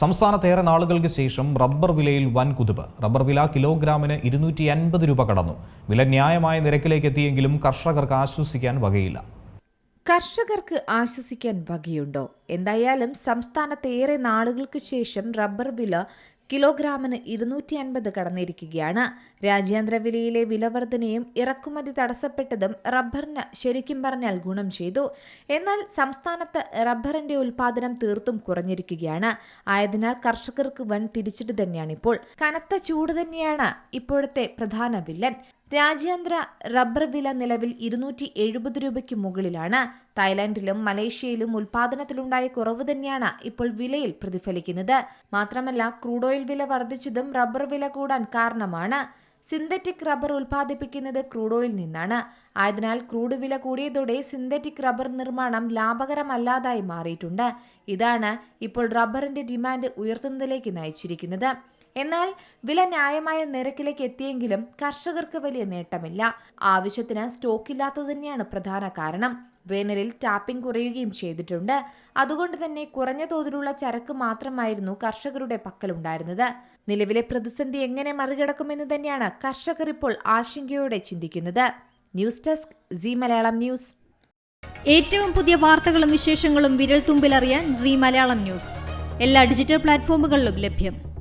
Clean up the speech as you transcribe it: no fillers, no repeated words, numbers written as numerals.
സംസ്ഥാനത്തേറെ നാളുകൾക്ക് ശേഷം റബ്ബർ വിലയിൽ വൻ കുതിപ്പ്. റബ്ബർ വില കിലോഗ്രാമിന് 250 രൂപ കടന്നു. വില ന്യായമായ നിരക്കിലേക്ക് എത്തിയെങ്കിലും കർഷകർക്ക് ആശ്വസിക്കാൻ വകയില്ല. കർഷകർക്ക് ആശ്വസിക്കാൻ വകയുണ്ടോ? എന്തായാലും സംസ്ഥാനത്തേറെ നാളുകൾക്ക് ശേഷം റബ്ബർ വില കിലോഗ്രാമിന് 250 കടന്നിരിക്കുകയാണ്. രാജ്യാന്തര വിലയിലെ വിലവർധനയും ഇറക്കുമതി തടസ്സപ്പെട്ടതും റബ്ബറിന് ശരിക്കും പറഞ്ഞാൽ ഗുണം ചെയ്തു. എന്നാൽ സംസ്ഥാനത്ത് റബ്ബറിന്റെ ഉൽപാദനം തീർത്തും കുറഞ്ഞിരിക്കുകയാണ്. ആയതിനാൽ കർഷകർക്ക് വൻ തിരിച്ചടി തന്നെയാണിപ്പോൾ. കനത്ത ചൂട് തന്നെയാണ് ഇപ്പോഴത്തെ പ്രധാന വില്ലൻ. രാജ്യാന്തര റബ്ബർ വില നിലവിൽ 270 രൂപയ്ക്ക് മുകളിലാണ്. തായ്ലാന്റിലും മലേഷ്യയിലും ഉൽപാദനത്തിലുണ്ടായ കുറവ് തന്നെയാണ് ഇപ്പോൾ വിലയിൽ പ്രതിഫലിക്കുന്നത്. മാത്രമല്ല, ക്രൂഡ് ഓയിൽ വില വർദ്ധിച്ചതും റബ്ബർ വില കൂടാൻ കാരണമാണ്. സിന്തറ്റിക് റബ്ബർ ഉൽപ്പാദിപ്പിക്കുന്നത് ക്രൂഡ് ഓയിൽ നിന്നാണ്. ആയതിനാൽ ക്രൂഡ് വില കൂടിയതോടെ സിന്തറ്റിക് റബ്ബർ നിർമ്മാണം ലാഭകരമല്ലാതായി മാറിയിട്ടുണ്ട്. ഇതാണ് ഇപ്പോൾ റബ്ബറിന്റെ ഡിമാൻഡ് ഉയർത്തുന്നതിലേക്ക് നയിച്ചിരിക്കുന്നത്. എന്നാൽ വില ന്യായമായ നിരക്കിലേക്ക് എത്തിയെങ്കിലും കർഷകർക്ക് വലിയ നേട്ടമില്ല. ആവശ്യത്തിന് സ്റ്റോക്കില്ലാത്തത് തന്നെയാണ് പ്രധാന കാരണം. വേനലിൽ ടാപ്പിംഗ് കുറയുകയും ചെയ്തിട്ടുണ്ട്. അതുകൊണ്ട് തന്നെ കുറഞ്ഞ തോതിലുള്ള ചരക്ക് മാത്രമായിരുന്നു കർഷകരുടെ പക്കലുണ്ടായിരുന്നത്. നിലവിലെ പ്രതിസന്ധി എങ്ങനെ മറികടക്കുമെന്ന് തന്നെയാണ് കർഷകർ ഇപ്പോൾ ആശങ്കയോടെ ചിന്തിക്കുന്നത്. News desk Zee Malayalam news. ഏറ്റവും പുതിയ വാർത്തകളും വിശേഷങ്ങളും വിരൽ തുമ്പിലറിയാൻ സീ മലയാളം ന്യൂസ് എല്ലാ ഡിജിറ്റൽ പ്ലാറ്റ്ഫോമുകളിലും ലഭ്യം.